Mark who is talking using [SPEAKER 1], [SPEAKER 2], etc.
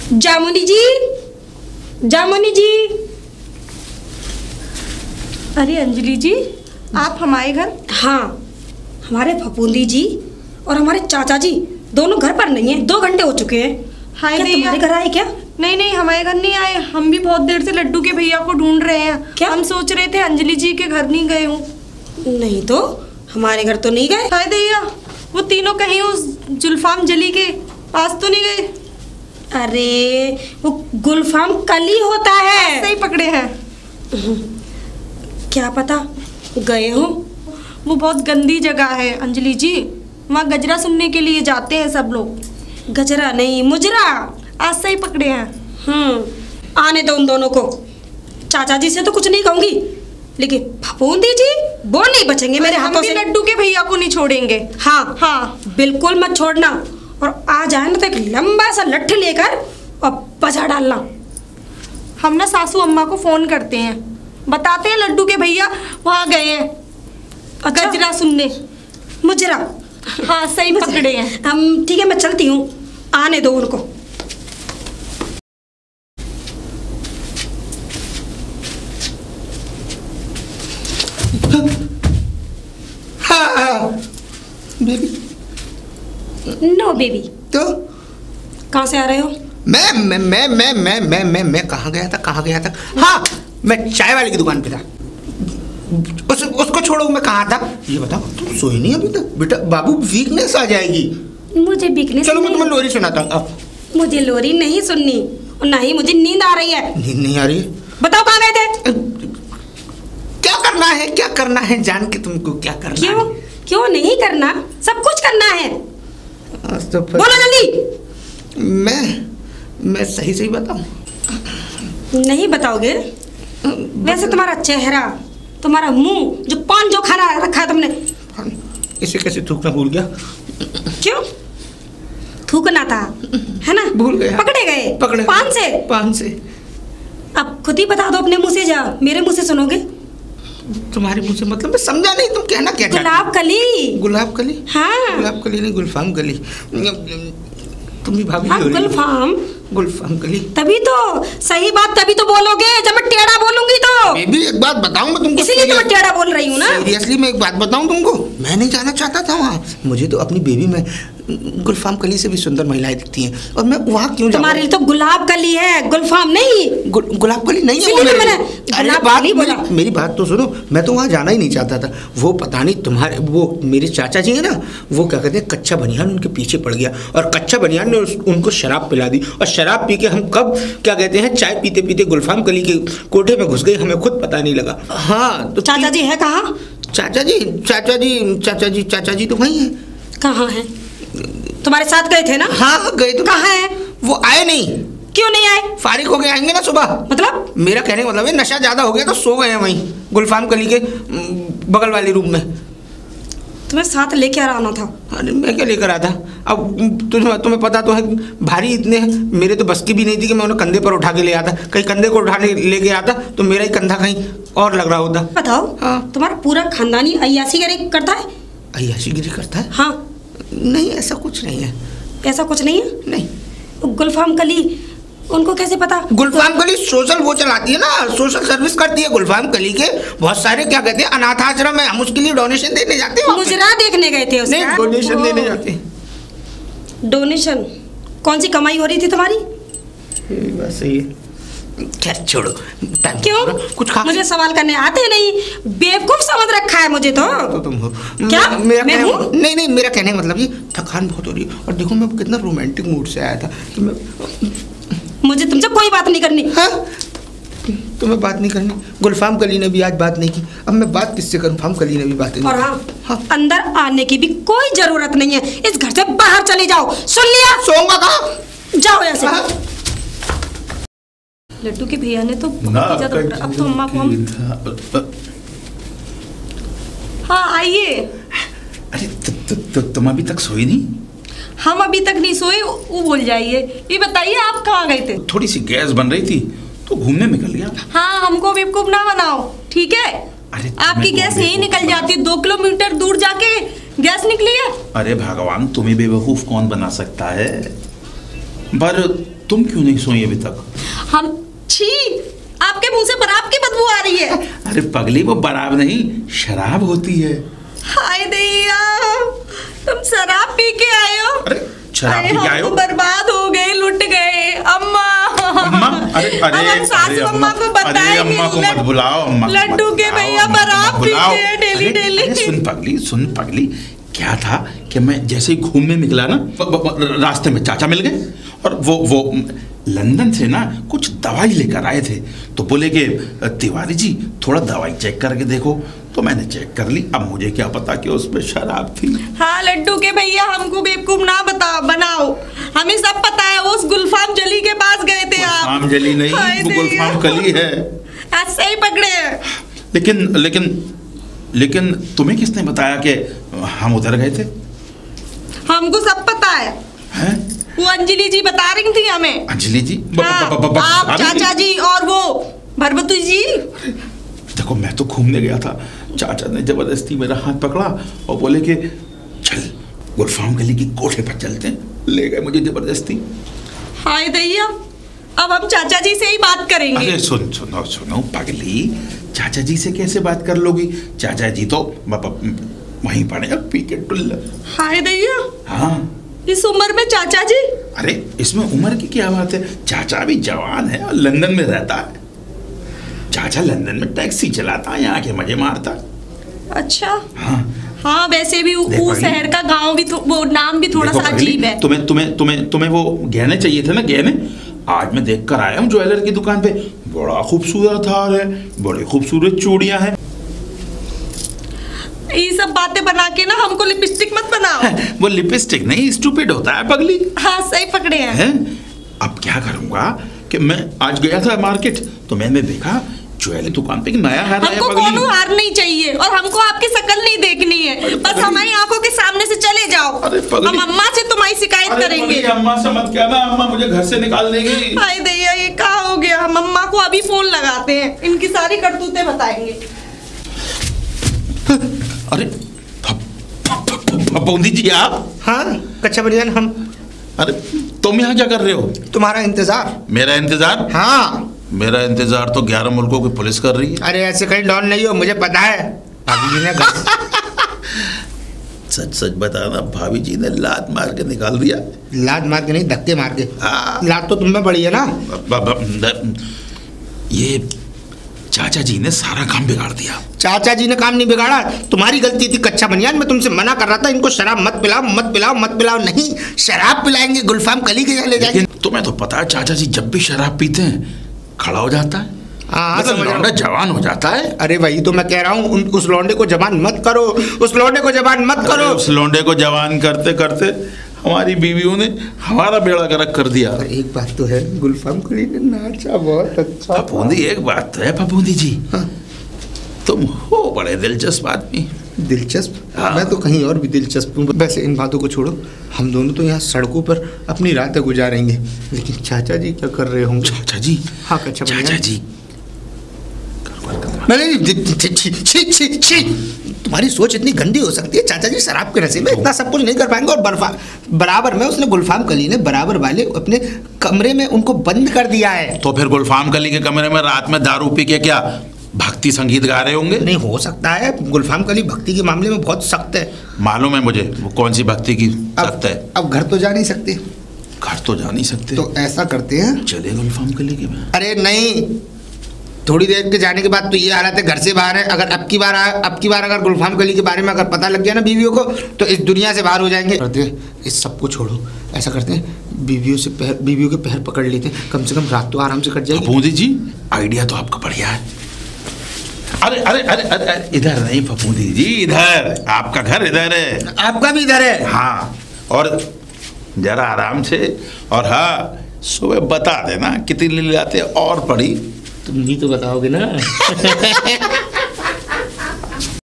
[SPEAKER 1] जामुनी जी, जामुनी जी।
[SPEAKER 2] अरे अंजलि जी, आप हमारे घर?
[SPEAKER 1] हाँ, हमारे फफूंदी जी और हमारे चाचा जी दोनों घर पर नहीं है। 2 घंटे हो चुके हैं।
[SPEAKER 2] हाय,
[SPEAKER 1] क्या तुम्हारे घर आए क्या?
[SPEAKER 2] नहीं नहीं, हमारे घर नहीं आए। हम भी बहुत देर से लड्डू के भैया को ढूंढ रहे हैं।
[SPEAKER 1] क्या?
[SPEAKER 2] हम सोच रहे थे अंजलि जी के घर नहीं गए हूँ।
[SPEAKER 1] नहीं तो हमारे घर तो नहीं गए।
[SPEAKER 2] हाय दैया, वो तीनों कहीं उस जुल्फाम जली के पास तो नहीं गए?
[SPEAKER 1] अरे वो गुलफाम कली होता है।
[SPEAKER 2] सही पकड़े हैं।
[SPEAKER 1] क्या पता गए हो।
[SPEAKER 2] वो बहुत गंदी जगह है अंजलि जी, वहाँ गजरा सुनने के लिए जाते हैं सब लोग।
[SPEAKER 1] गजरा नहीं, मुजरा।
[SPEAKER 2] आज सही पकड़े हैं।
[SPEAKER 1] आने दो उन दोनों को। चाचा जी से तो कुछ नहीं कहूंगी, लेकिन फफूंदी जी वो नहीं बचेंगे मेरे हाथों से।
[SPEAKER 2] लड्डू के भैया को नहीं छोड़ेंगे।
[SPEAKER 1] हाँ
[SPEAKER 2] हाँ,
[SPEAKER 1] बिल्कुल मत छोड़ना। और आ जाए ना तो एक लंबा सा लट्ठ लेकर और बजा डालना।
[SPEAKER 2] हम ना सासू अम्मा को फोन करते हैं, बताते हैं लड्डू के भैया वहाँ गए हैं गजरा सुनने।
[SPEAKER 1] मुजरा।
[SPEAKER 2] हाँ सही पकड़े हैं।
[SPEAKER 1] हम ठीक है, मैं चलती हूँ, आने दो उनको।
[SPEAKER 3] हाँ बेबी।
[SPEAKER 1] No baby.
[SPEAKER 3] तो
[SPEAKER 1] कहाँ से आ रहे हो?
[SPEAKER 3] मैं कहाँ गया था? हाँ, मैं चाय वाले की दुकान पे था। उसको छोड़ो, मैं कहाँ था ये बताओ। तुम सोई नहीं अभी तक? बेटा बाबू वीकनेस आ जाएगी।
[SPEAKER 1] मुझे वीकनेस?
[SPEAKER 3] चलो मैं तुम्हें लोरी सुनाता हूँ।
[SPEAKER 1] मुझे लोरी नहीं सुननी और ना ही मुझे नींद आ रही है।
[SPEAKER 3] नींद नहीं आ रही?
[SPEAKER 1] बताओ कहाँ गए थे?
[SPEAKER 3] क्या करना है जान के तुमको? क्या करना
[SPEAKER 1] क्यों?
[SPEAKER 3] है?
[SPEAKER 1] क्यों नहीं करना? सब कुछ करना है।
[SPEAKER 3] तो
[SPEAKER 1] बोलो जल्दी।
[SPEAKER 3] मैं सही बताऊं?
[SPEAKER 1] नहीं बताओगे? वैसे तुम्हारा चेहरा, तुम्हारा मुंह, जो पान जो खाना रखा है तुमने।
[SPEAKER 3] इसे कैसे थूकना भूल गया?
[SPEAKER 1] क्यों थूकना था, है ना?
[SPEAKER 3] भूल गया।
[SPEAKER 1] पकड़े गए पान से। अब खुद ही बता दो अपने मुंह से, जा मेरे मुंह से सुनोगे?
[SPEAKER 3] तुम्हारे मुंह से मतलब मैं समझा नहीं, तुम कहना क्या चाहती? गुलाब कली?
[SPEAKER 1] हाँ,
[SPEAKER 3] गुलाब कली नहीं, गुलफाम कली। तुम भी भाभी
[SPEAKER 1] हाँ,
[SPEAKER 3] गुलफाम कली।
[SPEAKER 1] तभी तो सही बात, तभी तो बोलोगे जब मैं टेढ़ा बोलूंगी तो।
[SPEAKER 3] बेबी एक बात बताऊं मैं तुमको,
[SPEAKER 1] इसीलिए तो मैं टेढ़ा बोल रही हूँ ना।
[SPEAKER 3] सीरियसली मैं एक बात बताऊं तुमको, मैं नहीं जाना चाहता था वहाँ। मुझे तो अपनी बेबी में गुलफाम कली से भी सुंदर महिलाएं दिखती हैं, और मैं वहाँ क्यों जाऊँ?
[SPEAKER 1] तुम्हारे लिए तो गुलाब कली है, गुलफाम नहीं।
[SPEAKER 3] गुलाब कली नहीं है वो मेरे लिए। अरे मेरी बात तो सुनो, मैं तो वहाँ जाना ही नहीं चाहता था। वो पता नहीं तुम्हारे वो मेरे चाचा जी है ना, वो क्या कहते हैं, कच्चा बनियान उनके पीछे पड़ गया और कच्चा बनियान ने उनको शराब पिला दी, और शराब पी के हम कब क्या कहते हैं चाय पीते पीते गुलफाम कली के कोठे में घुस गए, हमें खुद पता नहीं लगा। हाँ तो
[SPEAKER 1] चाचा जी है कहाँ?
[SPEAKER 3] चाचा जी तो वहीं है।
[SPEAKER 1] कहाँ है? तुम्हारे साथ गए थे ना?
[SPEAKER 3] हाँ गए। तो
[SPEAKER 1] कहाँ है
[SPEAKER 3] वो? आए नहीं।
[SPEAKER 1] क्यों नहीं आए?
[SPEAKER 3] फारिग हो गए, आएंगे ना सुबह।
[SPEAKER 1] मतलब?
[SPEAKER 3] मेरा कहने का मतलब है नशा ज्यादा हो गया तो सो गए हैं वहीं गुलफाम कली के बगल वाले रूम में।
[SPEAKER 1] तुम्हें साथ लेके आना था।
[SPEAKER 3] अरे मैं क्या लेकर आता? अब तुम्हें पता तो है भारी इतने हैं, मेरे तो बस की भी नहीं थी कि मैं उन्हें कंधे पर उठा के ले आता। कहीं कंधे को उठाने लेके आता तो मेरा ही कंधा कहीं और लग रहा होता।
[SPEAKER 1] बताओ। हाँ। तुम्हारा पूरा खानदानी अय्याशीगिरी करता है?
[SPEAKER 3] अय्याशीगिरी करता है?
[SPEAKER 1] हाँ।
[SPEAKER 3] नहीं ऐसा कुछ नहीं है।
[SPEAKER 1] ऐसा कुछ नहीं है?
[SPEAKER 3] नहीं।
[SPEAKER 1] गुलफाम कली उनको कैसे पता?
[SPEAKER 3] गुलफाम कली सोशल वो चलाती है ना, सोशल सर्विस करती है गुलफाम कली के। बहुत सारे क्या कहते हैं अनाथ आश्रम है, हम उसके लिए डोनेशन देने जाते हैं।
[SPEAKER 1] मुजरा देखने गए थे उसका?
[SPEAKER 3] नहीं, डोनेशन देने जाते हैं।
[SPEAKER 1] डोनेशन? कौन सी कमाई हो रही थी तुम्हारी?
[SPEAKER 3] बस ये खैर छोड़ो।
[SPEAKER 1] क्यों?
[SPEAKER 3] कुछ खा?
[SPEAKER 1] मुझे सवाल करने आते नहीं, बेवकूफ समझ रखा है मुझे तो
[SPEAKER 3] तुम हो।
[SPEAKER 1] क्या?
[SPEAKER 3] मैं हूँ? नहीं मेरा कहने का मतलब ये थकान बहुत हो रही है, और देखो मैं कितना रोमांटिक मूड से आया था कि मैं
[SPEAKER 1] मुझे तुमसे कोई बात नहीं करनी।
[SPEAKER 3] हाँ? तुम्हें बात नहीं करनी? गुलफाम कली ने भी आज बात नहीं की, अब मैं बात किससे करूं? फाम कली ने भी बात नहीं।
[SPEAKER 1] और हाँ, अंदर आने की भी कोई जरूरत नहीं है, इस घर से बाहर चले जाओ। सुन लिया?
[SPEAKER 3] सोऊंगा कहाँ?
[SPEAKER 1] जाओ यहाँ से।
[SPEAKER 3] हाँ?
[SPEAKER 2] लड्डू के भैया ने तो अब तो अम्मा को हम। हाँ आइए।
[SPEAKER 4] अरे तुम अभी तक सोई नहीं?
[SPEAKER 2] हम अभी तक नहीं सोए, वो बोल जाइए। ये बताइए आप कहाँ गए थे?
[SPEAKER 4] थोड़ी सी गैस बन रही थी तो घूमने निकल गया।
[SPEAKER 2] हाँ हमको बेवकूफ ना बनाओ, ठीक है?
[SPEAKER 4] अरे
[SPEAKER 2] आपकी गैस यही निकल जाती है, 2 किलोमीटर दूर जाके गैस निकली है।
[SPEAKER 4] अरे भगवान, तुम्हें बेवकूफ कौन बना सकता है? पर तुम क्यों नहीं सोई अभी तक?
[SPEAKER 2] हम छी, आपके मुंह से बराब की बदबू आ रही है।
[SPEAKER 4] अरे पगली, वो बराब नहीं, शराब होती है।
[SPEAKER 2] हाय दैया, तुम शराब पी के आए हो?
[SPEAKER 4] अरे शराब पी के आए हो?
[SPEAKER 2] बर्बाद हो गए, लुट गए। अम्मा,
[SPEAKER 4] अम्मा, अरे
[SPEAKER 2] अब हम सासू अम्मा को बताएंगे।
[SPEAKER 4] अम्मा को मत बुलाओ, अम्मा
[SPEAKER 2] लड्डू के भैया बराब पीते हैं डेली डेली।
[SPEAKER 4] सुन पगली, क्या था कि मैं जैसे ही घूमने निकला ना, रास्ते में चाचा मिल गए और वो लंदन से ना कुछ दवाई लेकर आए थे। तो बोले कि तिवारी जी थोड़ा दवाई चेक करके देखो। तो मैंने चेक कर ली। अब मुझे क्या पता कि उसमें शराब थी।
[SPEAKER 2] हाँ लड्डू के भैया, हमको बेवकूफ ना बनाओ, हमें सब पता है। उस गुलफाम जली के पास गए थे आप।
[SPEAKER 4] गुलफाम जली नहीं, वो गुलफाम कली है।
[SPEAKER 2] ऐसे ही पकड़े हैं।
[SPEAKER 4] लेकिन तुम्हें किसने बताया कि हम उधर गए थे?
[SPEAKER 2] हमको सब पता है।
[SPEAKER 4] हैं?
[SPEAKER 2] वो अंजलि जी बता रही थी हमें।
[SPEAKER 4] अंजलि जी?
[SPEAKER 2] आप चाचा जी और वो भरबतू जी।
[SPEAKER 4] देखो, मैं तो घूमने गया था, चाचा ने जबरदस्ती मेरा हाथ पकड़ा और बोले कि चल गुलफाम गली की कोठे पर चलते हैं। ले गए मुझे जबरदस्ती।
[SPEAKER 2] हाय दैया, अब हम चाचा जी से ही बात करेंगे।
[SPEAKER 4] अरे सुनो पगली, चाचा जी से कैसे बात कर लोगी? चाचा जी तो वहीं पड़े अब पी के टुल्ला।
[SPEAKER 2] हाय दैया,
[SPEAKER 4] हाँ,
[SPEAKER 2] इस उम्र में चाचा जी?
[SPEAKER 4] अरे इसमें उम्र की क्या बात है, चाचा भी जवान है और लंदन में रहता है। चाचा लंदन में टैक्सी चलाता है, यहाँ के मजे मारता।
[SPEAKER 2] अच्छा।
[SPEAKER 4] हाँ,
[SPEAKER 2] वैसे भी वो शहर का गांव भी वो नाम भी थोड़ा सा अजीब है।
[SPEAKER 4] तुम्हें वो गहने चाहिए थे ना, गहने? आज मैं देख कर आया हूँ ज्वेलर की दुकान पे, बड़ा खूबसूरत हार है, बड़ी खूबसूरत चूड़ियां हैं।
[SPEAKER 2] ये सब बातें बना के ना हमको लिपस्टिक मत बनाओ।
[SPEAKER 4] वो लिपस्टिक नहीं, स्टूपिड होता है पगली।
[SPEAKER 2] हाँ सही पकड़े हैं।
[SPEAKER 4] अब क्या करूंगा कि मैं आज गया था मार्केट, तो मैंने देखा ज्वेलरी दुकान पे कि नया हार आया।
[SPEAKER 2] हमको कोनो हार नहीं चाहिए और हमको आपकी शक्ल नहीं देखनी है, बस हमारी आंखों के सामने से चले जाओ। हम अम्मा से तुम्हारी शिकायत करेंगे।
[SPEAKER 4] अम्मा से मत कहना, अम्मा मुझे घर से निकाल देगी।
[SPEAKER 2] हाय दैया, ये क्या हो गया? हम अम्मा को अभी फोन लगाते हैं, इनकी सारी करतूतें बताएंगे।
[SPEAKER 4] अरे फफूंदी जी आप?
[SPEAKER 3] हाँ, कच्चा बनियान हम।
[SPEAKER 4] अरे तुम यहाँ क्या कर रहे हो?
[SPEAKER 3] तुम्हारा इंतजार।
[SPEAKER 4] मेरा इंतजार?
[SPEAKER 3] हाँ,
[SPEAKER 4] मेरा इंतजार तो 11 मुल्कों की पुलिस कर रही है।
[SPEAKER 3] अरे ऐसे कहीं डॉन नहीं हो, मुझे पता है। भाभी जी ने
[SPEAKER 4] सच बताना, भाभी जी ने लात मार के निकाल दिया।
[SPEAKER 3] लात मार के नहीं, धक्के मार के। लात तो तुम्हें पड़ी है ना।
[SPEAKER 4] ये चाचा जी ने सारा काम बिगाड़ दिया।
[SPEAKER 3] चाचा जी ने काम नहीं बिगाड़ा, तुम्हारी गलती थी कच्चा बनियान। मैं तुमसे मना कर रहा था, इनको शराब मत पिलाओ मत पिलाओ मत पिलाओ। नहीं, शराब पिलाएंगे, गुलफाम कली के यहाँ ले जाएंगे।
[SPEAKER 4] तुम्हें तो पता है चाचा जी जब भी शराब पीते हैं खड़ा हो जाता है। मतलब लौंडा जवान हो जाता है।
[SPEAKER 3] अरे वही तो मैं कह रहा हूँ, उस लौंडे को जवान मत करो, उस लौंडे को जवान मत करो।
[SPEAKER 4] उस लौंडे को जवान करते करते हमारी बीवियों ने हमारा बेड़ा गर्क कर दिया।
[SPEAKER 3] एक बात तो है, गुलफाम कली ने नाचा बहुत अच्छा।
[SPEAKER 4] फफूंदी, एक बात तो है फफूंदी जी, तुम हो बड़े दिलचस्प आदमी।
[SPEAKER 3] दिलचस्प? मैं तो कहीं और भी दिलचस्प हूँ। वैसे इन बातों को छोड़ो, हम दोनों तो यहाँ सड़कों पर अपनी रातें गुजारेंगे, लेकिन चाचा जी क्या कर रहे होंगे?
[SPEAKER 4] चाचा जी?
[SPEAKER 3] हाँ कच्चा
[SPEAKER 4] चाचा जी,
[SPEAKER 3] तुम्हारी सोच इतनी गंदी हो सकती है? चाचा जी शराब के नशे में इतना सब कुछ नहीं कर पाएंगे। और बराबर में उसने गुलफाम कली ने बराबर वाले अपने कमरे में उनको बंद कर दिया है।
[SPEAKER 4] तो फिर गुलफाम कली के कमरे में रात में दारू पी के क्या भक्ति संगीत गा रहे होंगे?
[SPEAKER 3] नहीं हो सकता है, गुलफाम कली भक्ति के मामले में बहुत सख्त है।
[SPEAKER 4] मालूम है मुझे वो कौन सी भक्ति की सख्त है।
[SPEAKER 3] अब घर तो जा नहीं सकते।
[SPEAKER 4] घर तो जा नहीं सकते,
[SPEAKER 3] तो ऐसा करते हैं,
[SPEAKER 4] चले गुलफाम कली के में।
[SPEAKER 3] अरे नहीं, थोड़ी देर के जाने के बाद तो ये हालत है, घर से बाहर है। अगर अब की बार अगर गुलफाम कली के बारे में अगर पता लग गया ना बीवियों को, तो इस दुनिया से बाहर हो जाएंगे। करते हैं, इस सब को छोड़ो, ऐसा करते हैं बीवियों के पैर पकड़ लेते हैं, कम से कम रात तो आराम से कट जाएगी।
[SPEAKER 4] फफूंदी जी, आइडिया तो आपका बढ़िया है। अरे अरे अरे अरे इधर नहीं फफूंदी जी, इधर आपका घर इधर है।
[SPEAKER 3] आपका भी इधर है?
[SPEAKER 4] हाँ, और जरा आराम से। और हाँ, सुबह बता देना कितनी ले आते और पड़ी।
[SPEAKER 3] तुम ही तो बताओगे ना।